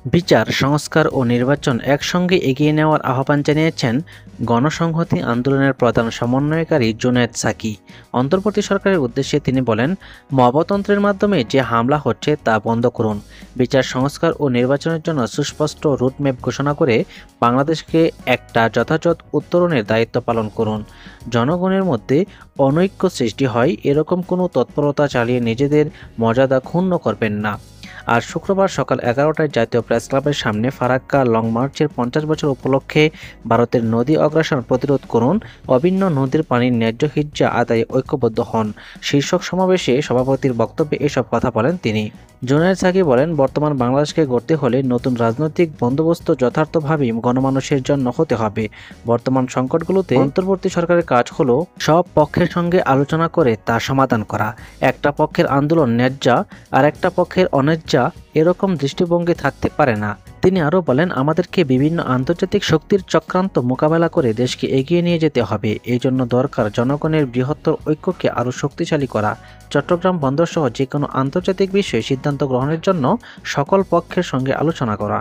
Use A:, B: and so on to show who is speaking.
A: বিচার, সংস্কার ও নির্বাচন একসঙ্গে এগিয়ে নেওয়ার আহ্বান জানিয়েছেন গণসংহতি আন্দোলনের প্রধান সমন্বয়কারী জুনায়েদ সাকি। অন্তর্বর্তী সরকারের উদ্দেশ্যে তিনি বলেন, মবতন্ত্রের মাধ্যমে যে হামলা হচ্ছে তা বন্ধ করুন। বিচার, সংস্কার ও নির্বাচনের জন্য সুস্পষ্ট রুটম্যাপ ঘোষণা করে বাংলাদেশকে একটা যথাযথ উত্তরণের দায়িত্ব পালন করুন। জনগণের মধ্যে অনৈক্য সৃষ্টি হয় এরকম কোনো তৎপরতা চালিয়ে নিজেদের মর্যাদা ক্ষুণ্ণ করবেন না। আর শুক্রবার সকাল 11টায় জাতীয় প্রেসক্লাবের সামনে ফারাক্কা লং মার্চের 50 বছর উপলক্ষে ভারতের নদী অগ্রাসন প্রতিরোধ করুন, অভিন্ন নদীর পানির ন্যায্য হিজ্জা আদায়ে ঐক্যবদ্ধ হন শীর্ষক সমাবেশে সভাপতির বক্তব্যে এসব কথা বলেন তিনি। জুনায়েদ সাকি বলেন, বর্তমান বাংলাদেশকে গড়তে হলে নতুন রাজনৈতিক বন্দোবস্ত যথার্থভাবেই গণমানুষের জন্য হতে হবে। বর্তমান সংকটগুলোতে অন্তর্বর্তী সরকারের কাজ হলো সব পক্ষের সঙ্গে আলোচনা করে তা সমাধান করা। একটা পক্ষের আন্দোলন ন্যায্য আর একটা পক্ষের অন্যায্য এরকম দৃষ্টিভঙ্গি থাকতে পারে না। তিনি আরও বলেন, আমাদেরকে বিভিন্ন আন্তর্জাতিক শক্তির চক্রান্ত মোকাবেলা করে দেশকে এগিয়ে নিয়ে যেতে হবে। এই জন্য দরকার জনগণের বৃহত্তর ঐক্যকে আরও শক্তিশালী করা। চট্টগ্রাম বন্দরসহ যে কোনো আন্তর্জাতিক বিষয়ে সিদ্ধান্ত গ্রহণের জন্য সকল পক্ষের সঙ্গে আলোচনা করা।